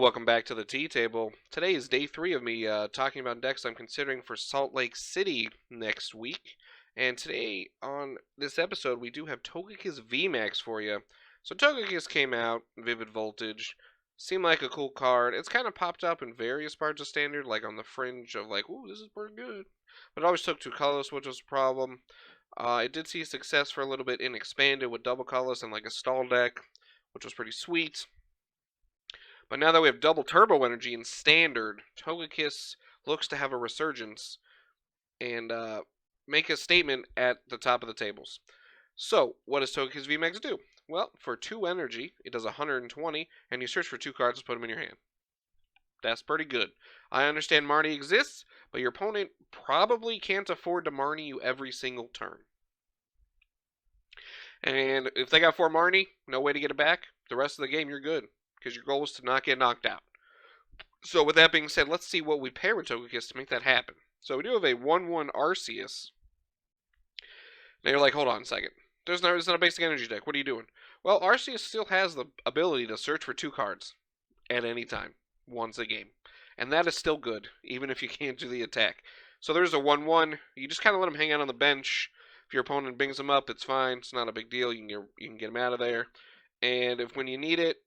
welcome back to the tea table. Today is day 3 of me talking about decks I'm considering for Salt Lake City next week. And today on this episode we do have Togekiss VMAX for you. So Togekiss came out, Vivid Voltage, seemed like a cool card. It's kind of popped up in various parts of Standard, like on the fringe of like, ooh, this is pretty good. But it always took 2 colors, which was a problem. It did see success for a little bit in Expanded with double colors and like a stall deck, which was pretty sweet. But now that we have double turbo energy in Standard, Togekiss looks to have a resurgence and make a statement at the top of the tables. So, what does Togekiss VMAX do? Well, for 2 energy, it does 120, and you search for 2 cards to put them in your hand. That's pretty good. I understand Marnie exists, but your opponent probably can't afford to Marnie you every single turn. And if they got 4 Marnie, no way to get it back, the rest of the game you're good, because your goal is to not get knocked out. So with that being said, let's see what we pair with Togekiss to make that happen. So we do have a 1/1 Arceus. Now you're like, hold on a second. There's not a basic energy deck. What are you doing? Well, Arceus still has the ability to search for 2 cards at any time, once a game. And that is still good, even if you can't do the attack. So there's a 1/1. You just kind of let him hang out on the bench. If your opponent brings him up, it's fine. It's not a big deal. You can get him out of there. And if when you need it,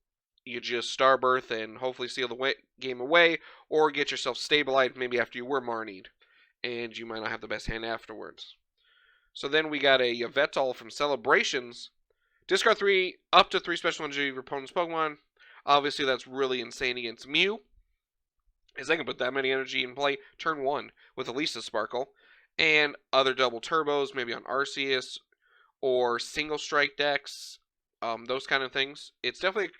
you just Starbirth and hopefully seal the game away, or get yourself stabilized maybe after you were Marnied, and you might not have the best hand afterwards. So then we got a Yveltal from Celebrations. Discard 3, up to 3 special energy of your opponent's Pokemon. Obviously that's really insane against Mew, as I can put that many energy in play turn 1 with at least a Sparkle, and other double turbos, maybe on Arceus, or single strike decks, those kind of things. It's definitely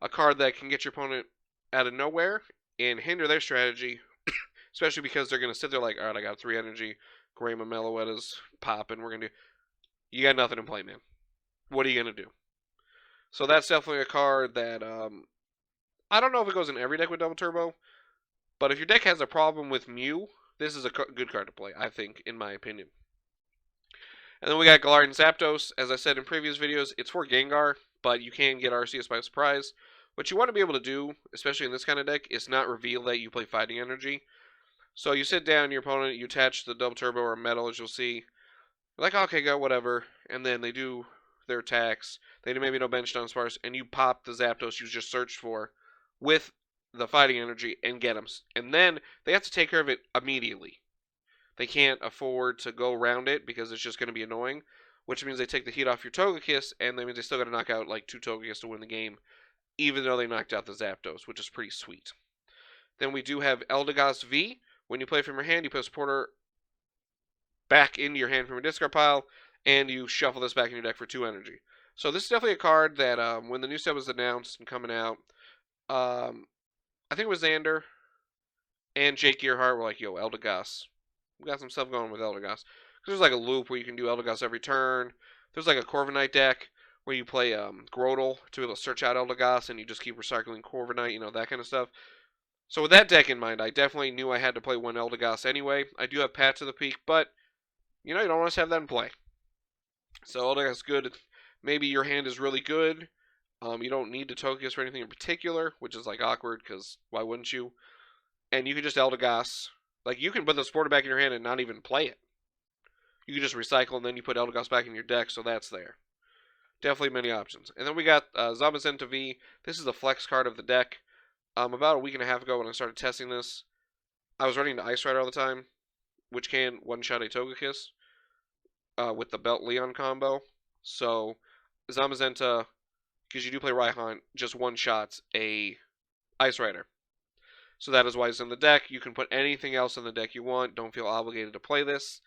a card that can get your opponent out of nowhere and hinder their strategy, especially because they're going to sit there like, alright, I got 3 energy, Grayma Meloetta's popping, we're going to do... You got nothing in play, man. What are you going to do? So that's definitely a card that, I don't know if it goes in every deck with Double Turbo, but if your deck has a problem with Mew, this is a good card to play, I think, in my opinion. And then we got Galarian Zapdos. As I said in previous videos, it's for Gengar, but you can get Arceus by surprise. What you want to be able to do, especially in this kind of deck, is not reveal that you play Fighting Energy. So you sit down, your opponent, you attach the Double Turbo or Metal, as you'll see. You're like, okay, go, whatever. And then they do their attacks. They maybe no bench down sparse, and you pop the Zapdos you just searched for with the Fighting Energy and get them. And then they have to take care of it immediately. They can't afford to go around it because it's just going to be annoying, which means they take the heat off your Togekiss, and that means they still got to knock out like 2 Togekiss to win the game, even though they knocked out the Zapdos, which is pretty sweet. Then we do have Eldegoss V. When you play from your hand, you put a supporter back into your hand from your discard pile, and you shuffle this back in your deck for 2 energy. So this is definitely a card that, when the new set was announced and coming out, I think it was Xander and Jake Gearhart were like, yo, Eldegoss. We got some stuff going with Eldegoss. Because there's like a loop where you can do Eldegoss every turn. There's like a Corviknight deck where you play Grotle to be able to search out Eldegoss, and you just keep recycling Corviknight, you know, that kind of stuff. So with that deck in mind, I definitely knew I had to play 1 Eldegoss anyway. I do have Path to the Peak, but, you know, you don't always have that in play. So Eldegoss is good. Maybe your hand is really good. You don't need to Togekiss for anything in particular, which is like awkward, because why wouldn't you? And you can just Eldegoss. Like, you can put the supporter back in your hand and not even play it. You can just recycle, and then you put Eldegoss back in your deck, so that's there. Definitely many options. And then we got Zamazenta V. This is the flex card of the deck. About a week and a half ago when I started testing this, I was running the Ice Rider all the time, which can one-shot a Togekiss with the Belt Leon combo. So, Zamazenta, because you do play Raihan, just one-shots a Ice Rider. So that is why it's in the deck. You can put anything else in the deck you want. Don't feel obligated to play this.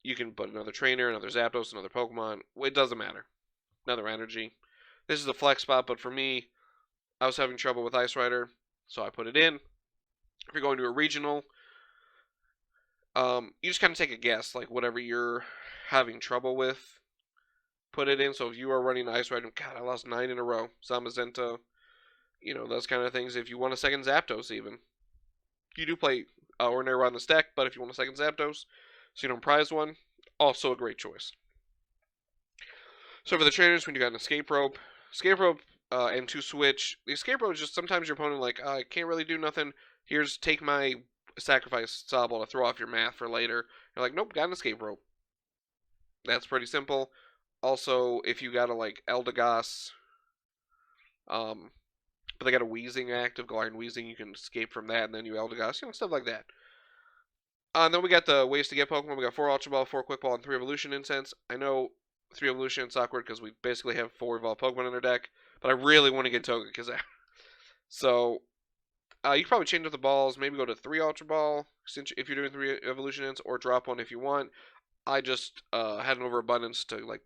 You can put another trainer, another Zapdos, another Pokemon. It doesn't matter. Another energy. This is a flex spot, but for me, I was having trouble with Ice Rider, so I put it in. If you're going to a regional, you just kind of take a guess, like whatever you're having trouble with, put it in. So if you are running Ice Rider, God, I lost 9 in a row. Zamazenta, you know, those kind of things. If you want a second Zapdos even, you do play Ordinary Rod in this deck, but if you want a second Zapdos, so you don't prize one, also a great choice. So for the trainers, when you got an Escape Rope, and to switch. The Escape Rope is just sometimes your opponent like, I can't really do nothing. Here's, take my sacrifice Sobble to throw off your math for later. You're like, nope, got an Escape Rope. That's pretty simple. Also, if you got a like Eldegoss, but they got a Wheezing active, Galarian Wheezing, you can escape from that, and then you Eldegoss, stuff like that. And then we got the ways to get Pokemon. We got 4 Ultra Ball, 4 Quick Ball, and 3 Evolution Incense. I know 3 Evolution is awkward because we basically have 4 Evolved Pokemon in our deck, but I really want to get Togekiss out. So, you can probably change up the balls, maybe go to 3 Ultra Ball, since if you're doing 3 Evolution Ints, or drop 1 if you want. I just had an overabundance to, like,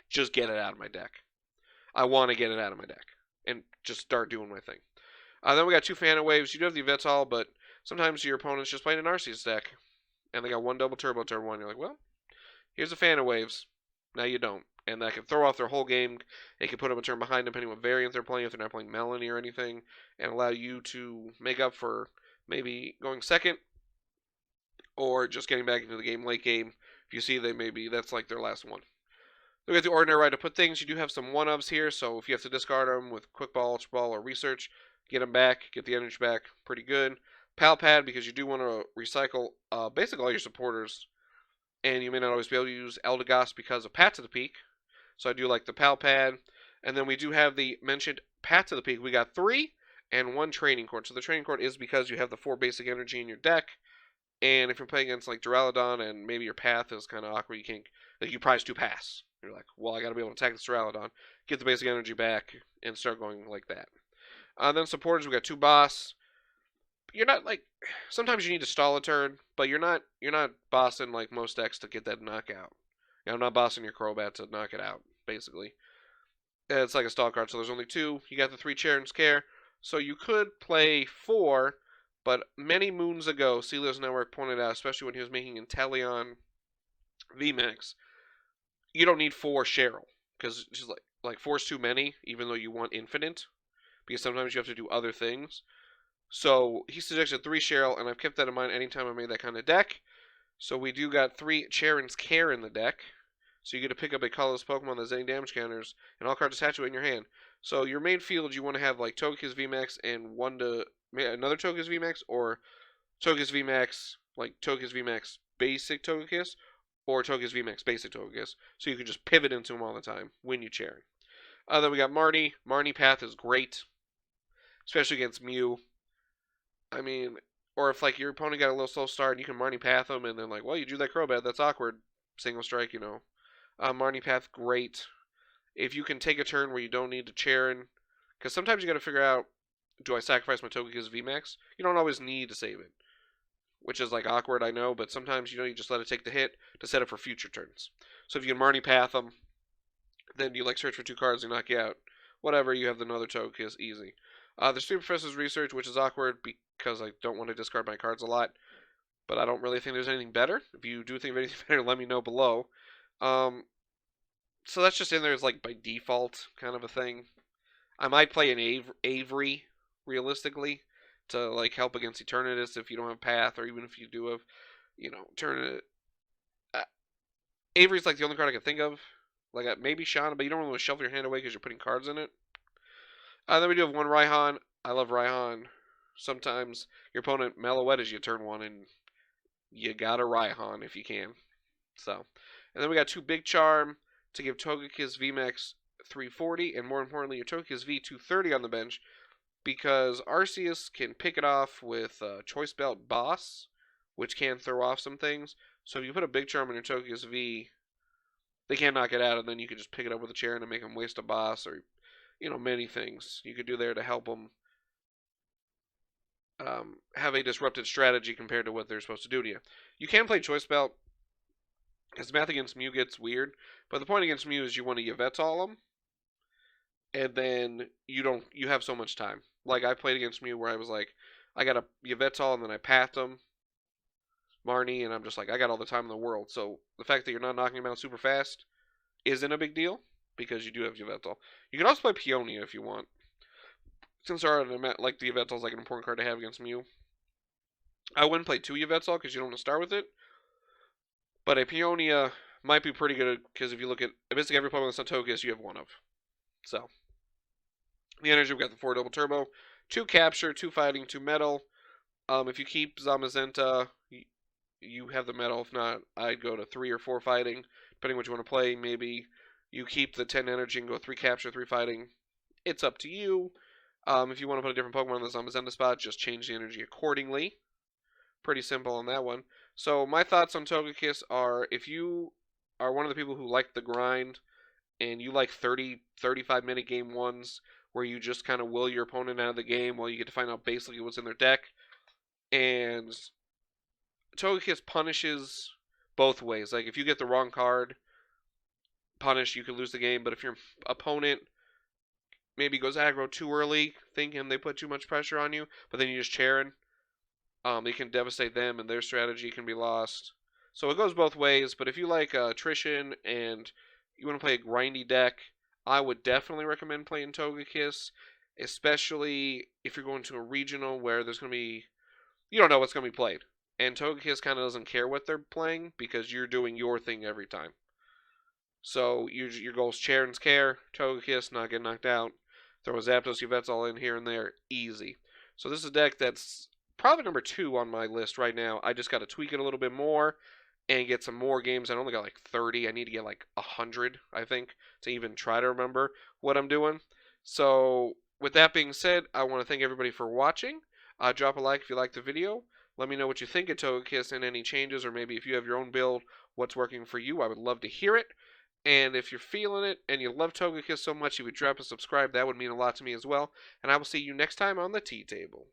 just get it out of my deck. I want to get it out of my deck and just start doing my thing. Then we got 2 Fan of Waves. You do have the Yveltal, but sometimes your opponent's just playing an Arceus deck, and they got 1 double turbo turn 1. You're like, well, here's a Fan of Waves. Now you don't. And that can throw off their whole game. It can put them a turn behind depending on what variant they're playing, if they're not playing Melanie or anything, and allow you to make up for maybe going second or just getting back into the game late game. If you see that's like their last one. We got the Ordinary Rod to put things. You do have some 1-ofs here, so if you have to discard them with Quick Ball, Ultra Ball, or Research, get them back, get the energy back, pretty good. Pal Pad, because you do want to recycle basically all your supporters, and you may not always be able to use Eldegoss because of Pat to the Peak. So I do like the Pal Pad. And then we do have the mentioned Pat to the Peak. We got 3 and 1 training cord. So the training cord is because you have the 4 basic energy in your deck. And if you're playing against like Duraludon and maybe your path is kind of awkward, you can't, like, you prize 2 pass. You're like, well, I got to be able to attack this Duraludon, get the basic energy back, and start going like that. Then supporters, we got 2 boss. You're not like, sometimes you need to stall a turn, but you're not bossing like most decks to get that knockout. I'm not bossing your Crobat to knock it out, basically. It's like a stall card, so there's only 2. You got the 3 Cheren Scare, so you could play 4, but many moons ago, Celio's Network pointed out, especially when he was making Inteleon VMAX, you don't need 4 Cheryl, because just like 4 is too many, even though you want infinite, because sometimes you have to do other things. So he suggested 3 Cheryl, and I've kept that in mind anytime I made that kind of deck. So we do got 3 Cheren's Care in the deck. So you get to pick up a colorless Pokemon that has any damage counters, and all cards attached to it in your hand. So your main field, you want to have like Togekiss VMAX and another Togekiss VMAX, or Togekiss VMAX, like Togekiss VMAX Basic Togekiss, or Togekiss VMAX Basic Togekiss. So you can just pivot into them all the time when you Cheren. Then we got Marnie. Marnie Path is great, especially against Mew. I mean, or if like your opponent got a little slow start and you can Marnie Path them, and then like, well, you drew that Crobat, that's awkward. Single strike, Marnie Path, great. If you can take a turn where you don't need to Cheren, because sometimes you got to figure out, do I sacrifice my Togekiss VMAX? You don't always need to save it, which is like awkward, I know, but sometimes you just let it take the hit to set up for future turns. So if you can Marnie Path them, then you like search for 2 cards and knock you out. Whatever, you have another Togekiss, easy. There's 3 Professor's Research, which is awkward because I don't want to discard my cards a lot, but I don't really think there's anything better. If you do think of anything better, let me know below. So that's just in there as like by default kind of a thing. I might play an Avery realistically to like help against Eternatus if you don't have Path, or even if you do have, Eternatus. Avery's like the only card I can think of. Like maybe Shauna, but you don't really want to shuffle your hand away because you're putting cards in it. Then we do have 1 Raihan. I love Raihan. Sometimes your opponent Meloettes you turn 1, and you got a Raihan if you can. So, and then we got 2 Big Charm to give Togekiss VMAX 340, and more importantly, your Togekiss V 230 on the bench, because Arceus can pick it off with Choice Belt Boss, which can throw off some things. So if you put a Big Charm on your Togekiss V, they can't knock it out, and then you can just pick it up with a Cheren and make them waste a boss, or many things you could do there to help them have a disrupted strategy compared to what they're supposed to do to you. You can play Choice Belt, because math against Mew gets weird, but the point against Mew is you want to Yveltal them, and then you have so much time. Like I played against Mew where I was like, I got a Yveltal and then I pathed him, Marnie, and I'm just like, I got all the time in the world. So the fact that you're not knocking him out super fast isn't a big deal, because you do have Yveltal. You can also play Peonia if you want. Since like the Yveltal is like an important card to have against Mew. I wouldn't play 2 Yveltal because you don't want to start with it. But a Peonia might be pretty good, because if you look at basically every Pokemon that's on Togekiss, you have 1 of. So The energy, we've got the 4 double turbo, 2 capture, 2 fighting, 2 metal. If you keep Zamazenta, you have the metal. If not, I'd go to 3 or 4 fighting, depending what you want to play. Maybe you keep the 10 energy and go 3 capture, 3 fighting. It's up to you. If you want to put a different Pokemon on the Zamazenta spot, just change the energy accordingly. Pretty simple on that one. So my thoughts on Togekiss are, if you are one of the people who like the grind and you like 30, 35-minute game ones where you just kind of will your opponent out of the game while you get to find out basically what's in their deck, and Togekiss punishes both ways. Like, if you get the wrong card, punish, you could lose the game, but if your opponent maybe goes aggro too early, thinking they put too much pressure on you, but then you just Cheren, you can devastate them and their strategy can be lost. So it goes both ways, but if you like attrition and you want to play a grindy deck, I would definitely recommend playing Togekiss, especially if you're going to a regional where there's going to be, you don't know what's going to be played. And Togekiss kind of doesn't care what they're playing because you're doing your thing every time. So your goal is Cheren's care, Togekiss, not get knocked out. Throw a Zapdos Yveltal in here and there, easy. So this is a deck that's probably number 2 on my list right now. I just got to tweak it a little bit more and get some more games. I only got like 30. I need to get like 100, I think, to even try to remember what I'm doing. So with that being said, I want to thank everybody for watching. Drop a like if you liked the video. Let me know what you think of Togekiss and any changes, or maybe if you have your own build, what's working for you. I would love to hear it. And if you're feeling it and you love Togekiss so much, you would drop a subscribe. That would mean a lot to me as well. And I will see you next time on the Tea Table.